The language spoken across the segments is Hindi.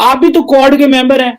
आप भी तो क्वाड के मेंबर हैं।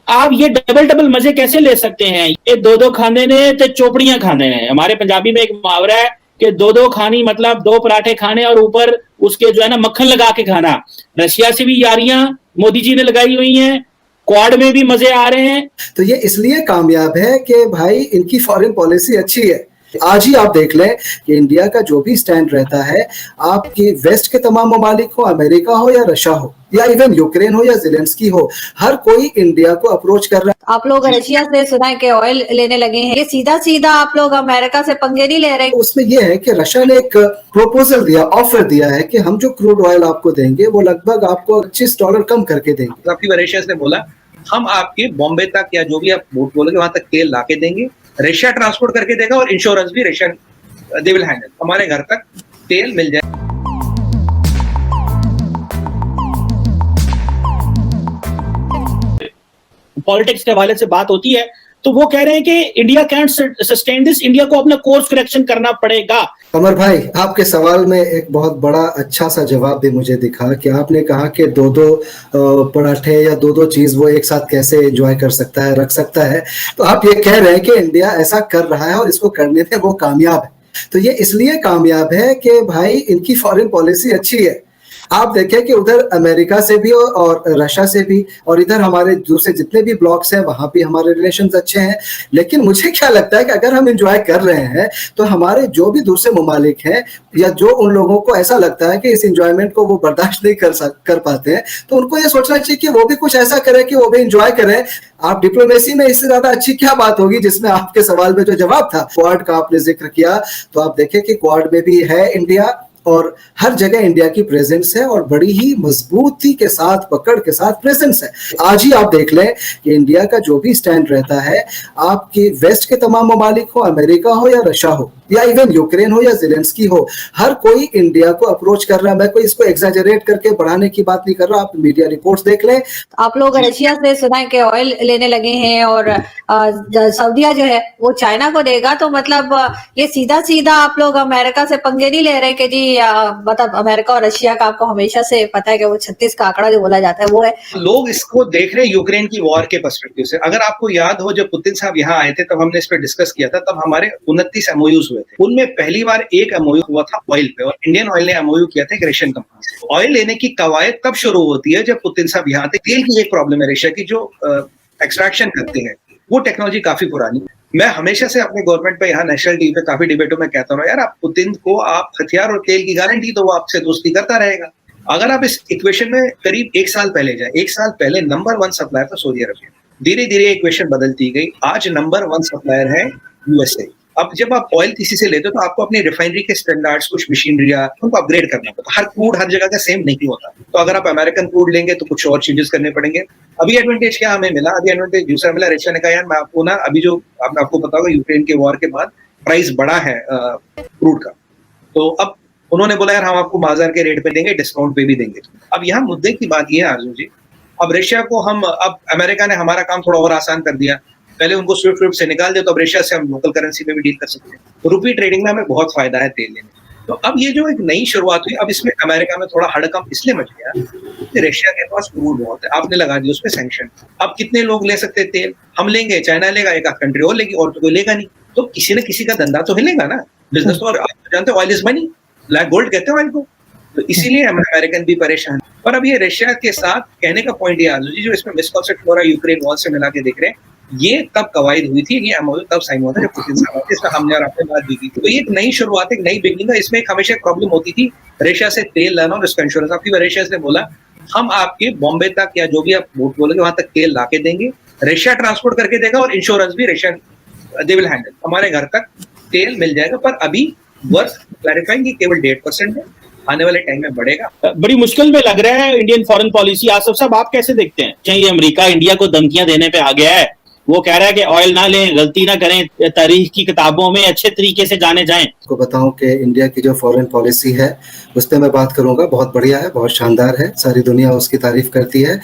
आप ये डबल डबल मजे कैसे ले सकते हैं? ये दो दो खाने ने तो चोपड़ियां खाने ने। हमारे पंजाबी में एक मुहावरा है कि दो दो खानी मतलब दो पराठे खाने और ऊपर उसके जो है ना मक्खन लगा के खाना। रशिया से भी यारियां मोदी जी ने लगाई हुई हैं, क्वाड में भी मजे आ रहे हैं। तो ये इसलिए कामयाब है कि भाई इनकी फॉरेन पॉलिसी अच्छी है। आज ही आप देख लें कि इंडिया का जो भी स्टैंड रहता है, आपकी वेस्ट के तमाम ममालिक हो, अमेरिका हो या रशिया हो या इवन यूक्रेन हो या ज़ेलेंस्की हो, हर कोई इंडिया को अप्रोच कर रहा है। आप लोग रशिया से सुना है कि ऑयल लेने लगे हैं, ये सीधा सीधा आप लोग अमेरिका से पंगे नहीं ले रहे? उसमें यह है कि रशिया ने एक प्रपोजल दिया, ऑफर दिया है कि हम जो क्रूड ऑयल आपको देंगे वो लगभग आपको $25 कम करके देंगे। आपकी रशिया ने बोला हम आपके बॉम्बे तक या जो भी आप बोट बोलोगे वहां तक तेल लाके देंगे, रशिया ट्रांसपोर्ट करके देगा और इंश्योरेंस भी रशिया दे विल हैंडल। हमारे घर तक तेल मिल जाए। पॉलिटिक्स के हवाले से बात होती है तो वो कह रहे हैं कि India can't sustain this, India को अपना कोर्स करेक्शन करना पड़ेगा। अमर भाई, आपके सवाल में एक बहुत बड़ा अच्छा सा जवाब भी मुझे दिखा कि आपने कहा कि दो दो पराठे या दो दो चीज वो एक साथ कैसे एंजॉय कर सकता है, रख सकता है। तो आप ये कह रहे हैं कि इंडिया ऐसा कर रहा है और इसको करने में वो कामयाब है। तो ये इसलिए कामयाब है कि भाई इनकी फॉरेन पॉलिसी अच्छी है। आप देखें कि उधर अमेरिका से भी और रशिया से भी और इधर हमारे दूसरे जितने भी ब्लॉक्स हैं वहां भी हमारे रिलेशंस अच्छे हैं। लेकिन मुझे क्या लगता है कि अगर हम एंजॉय कर रहे हैं तो हमारे जो भी दूसरे ममालिक हैं या जो उन लोगों को ऐसा लगता है कि इस एंजॉयमेंट को वो बर्दाश्त नहीं कर पाते हैं, तो उनको ये सोचना चाहिए कि वो भी कुछ ऐसा करें कि वो भी एंजॉय करें। आप डिप्लोमेसी में इससे ज्यादा अच्छी क्या बात होगी, जिसमें आपके सवाल में जो जवाब था क्वाड का आपने जिक्र किया, तो आप देखें कि क्वाड में भी है इंडिया और हर जगह इंडिया की प्रेजेंस है और बड़ी ही मजबूती के साथ, पकड़ के साथ प्रेजेंस है। आज ही आप देख लें कि इंडिया का जो भी स्टैंड रहता है, आपकी वेस्ट के तमाम ममालिक हो, अमेरिका हो या रशिया हो या इवन यूक्रेन हो या ज़ेलेंस्की हो, हर कोई इंडिया को अप्रोच कर रहा है। मैं कोई इसको एग्जैजरेट करके बढ़ाने की बात नहीं कर रहा, आप मीडिया रिपोर्ट्स देख लें। आप लोग रशिया से सुना है कि ऑयल लेने लगे हैं और सऊदीया जो है वो चाइना को देगा, तो मतलब ये सीधा सीधा आप लोग अमेरिका से पंगे नहीं ले रहे कि जी मतलब अमेरिका और रशिया का आपको हमेशा से पता है कि वो 36 का आंकड़ा जो बोला जाता है वो है। लोग इसको देख रहे हैं यूक्रेन की वॉर के पर्सपेक्टिव से। अगर आपको याद हो जब पुतिन साहब यहाँ आए थे तब हमने इस पर डिस्कस किया था, तब हमारे 29 एमओयूज हुए थे। उनमें पहली बार एक एमओयू हुआ था ऑयल पे और इंडियन ऑयल ने एमओयू किया था एक रशियन कंपनी से। ऑयल लेने की कवायद तब शुरू होती है जब पुतिन साहब यहाँ आते। तेल की एक प्रॉब्लम है रशिया की, जो एक्सट्रैक्शन करते हैं वो टेक्नोलॉजी काफी पुरानी है। मैं हमेशा से अपने गवर्नमेंट पे यहाँ नेशनल टीवी पे काफी डिबेटों में कहता हूँ, यार आप पुतिन को आप हथियार और तेल की गारंटी तो वो आपसे दोस्ती करता रहेगा। अगर आप इस इक्वेशन में करीब एक साल पहले जाए, एक साल पहले नंबर 1 सप्लायर था सऊदी अरबिया। धीरे धीरे इक्वेशन बदलती गई, आज नंबर 1 सप्लायर है यूएसए। अब जब आप ऑयल किसी से लेते हो तो आपको अपनी रिफाइनरी के स्टैंडर्ड्स, कुछ मशीनरी उनको अपग्रेड करना पड़ता है। हर क्रूड हर जगह का सेम नहीं होता, तो अगर आप अमेरिकन क्रूड लेंगे तो कुछ और चेंजेस करने पड़ेंगे। अभी एडवांटेज क्या हमें मिला, अभी एडवांटेज दूसरा मिला। रशिया ने कहा यार मैं आपको ना, अभी जो आपको पता होगा यूक्रेन के वॉर के बाद प्राइस बढ़ा है क्रूड का, तो अब उन्होंने बोला यार हम आपको बाजार के रेट पे देंगे, डिस्काउंट पे भी देंगे। अब यहाँ मुद्दे की बात यह है अर्जुन जी, अब रशिया को हम, अब अमेरिका ने हमारा काम थोड़ा और आसान कर दिया। पहले उनको स्विफ्ट से निकाल दे तो अब रशिया से हम लोकल करेंसी में भी डील कर सकते हैं। तो रुपी ट्रेडिंग में हमें बहुत फायदा है तेल लेने। तो अब ये जो एक नई शुरुआत हुई, अब इसमें अमेरिका में थोड़ा हड़कंप इसलिए मच गया कि रशिया के पास क्रूड बहुत है, आपने लगा दिया उस पर सैंक्शन। अब कितने लोग ले सकते तेल? हम लेंगे, चाइना लेगा, एक कंट्री और लेगी, और तो कोई लेगा नहीं। तो किसी न किसी का धंधा तो हिलेगा ना, बिजनेस तो। और आप जानते हो oil is money, black gold कहते हैं ऑयल को। तो इसीलिए अमेरिकन भी परेशान। और अब ये रशिया के साथ कहने का पॉइंट ये आजू जी, जो इसमें मिसकॉन्सेप्ट हो रहा है यूक्रेन वॉर से मिला के देख रहे हैं, ये तब कवायद हुई थी, ये एमओयू तब साइन हुआ था जब पुतिन साहब आए, इसमें हमने और आपने बात दी थी। तो ये एक नई शुरुआत, एक नई बिगनिंग है। इसमें एक हमेशा प्रॉब्लम होती थी रशिया से तेल लाना और इसका इंश्योरेंस। आपकी रशिया ने बोला हम आपके बॉम्बे तक या जो भी आप बोट बोलोगे वहां तक तेल लाके देंगे, रशिया ट्रांसपोर्ट करके देगा और इंश्योरेंस भी रशिया दे विल हैंडल। हमारे घर तक तेल मिल जाएगा। पर अभी वर्थ क्लैरिफाइंग की केवल 1.5% है, आने वाले टाइम में बढ़ेगा। बड़ी मुश्किल में लग रहा है इंडियन फॉरेन पॉलिसी। आसिफ साहब आप कैसे देखते हैं? चाहे अमेरिका इंडिया को धमकियां देने पे आ गया है, वो कह रहा है कि ऑयल ना लें, गलती ना करें, तारीख की किताबों में अच्छे तरीके से जाने जाएं। को बताऊं कि इंडिया की जो फॉरेन पॉलिसी है उस पर मैं बात करूंगा, बहुत बढ़िया है, बहुत शानदार है, सारी दुनिया उसकी तारीफ करती है।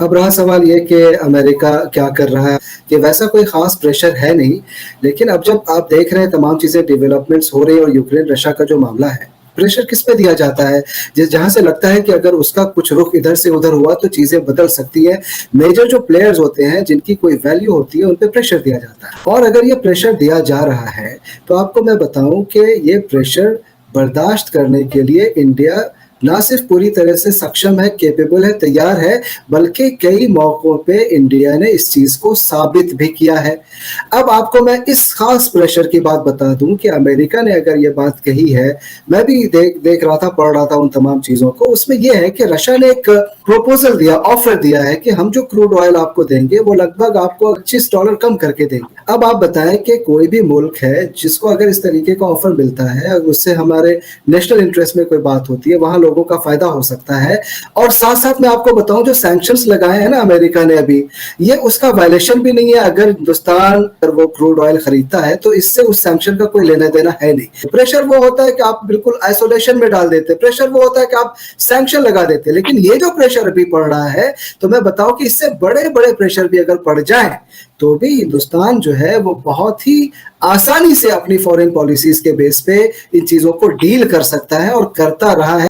अब रहा सवाल ये कि अमेरिका क्या कर रहा है, कि वैसा कोई खास प्रेशर है नहीं। लेकिन अब जब आप देख रहे हैं तमाम चीज़ें डेवलपमेंट्स हो रही है और यूक्रेन रशिया का जो मामला है, प्रेशर किस पे दिया जाता है, जहां से लगता है कि अगर उसका कुछ रुख इधर से उधर हुआ तो चीजें बदल सकती है। मेजर जो प्लेयर्स होते हैं जिनकी कोई वैल्यू होती है उन पे प्रेशर दिया जाता है, और अगर ये प्रेशर दिया जा रहा है तो आपको मैं बताऊं कि ये प्रेशर बर्दाश्त करने के लिए इंडिया ना सिर्फ पूरी तरह से सक्षम है, कैपेबल है, तैयार है, बल्कि कई मौकों पे इंडिया ने इस चीज को साबित भी किया है। अब आपको मैं इस खास प्रेशर की बात बता दूं कि अमेरिका ने अगर ये बात कही है, मैं भी देख रहा था, पढ़ रहा था उन तमाम चीजों को, उसमें यह है कि रशिया ने एक प्रपोजल दिया, ऑफर दिया है कि हम जो क्रूड ऑयल आपको देंगे वो लगभग आपको $25 कम करके देंगे। अब आप बताएं कि कोई भी मुल्क है जिसको अगर इस तरीके का ऑफर मिलता है, उससे हमारे नेशनल इंटरेस्ट में कोई बात होती है, वहां लोगों का फायदा हो सकता है। और साथ साथ मैं आपको बताऊं जो सैंक्शंस लगाए हैं ना अमेरिका ने अभी, ये उसका वायलेशन भी नहीं है। अगर हिंदुस्तान वो क्रूड ऑयल खरीदता है तो इससे उस सैंक्शन का कोई लेना देना है नहीं। प्रेशर वो होता है कि आप बिल्कुल आइसोलेशन में डाल देते, प्रेशर वो होता है कि आप सैंक्शन लगा देते। लेकिन ये जो प्रेशर अभी पड़ रहा है, तो मैं बताऊं कि इससे बड़े बड़े प्रेशर भी अगर पड़ जाए तो भी हिंदुस्तान जो है वो बहुत ही आसानी से अपनी फॉरेन पॉलिसीज के बेस पे इन चीजों को डील कर सकता है और करता रहा है।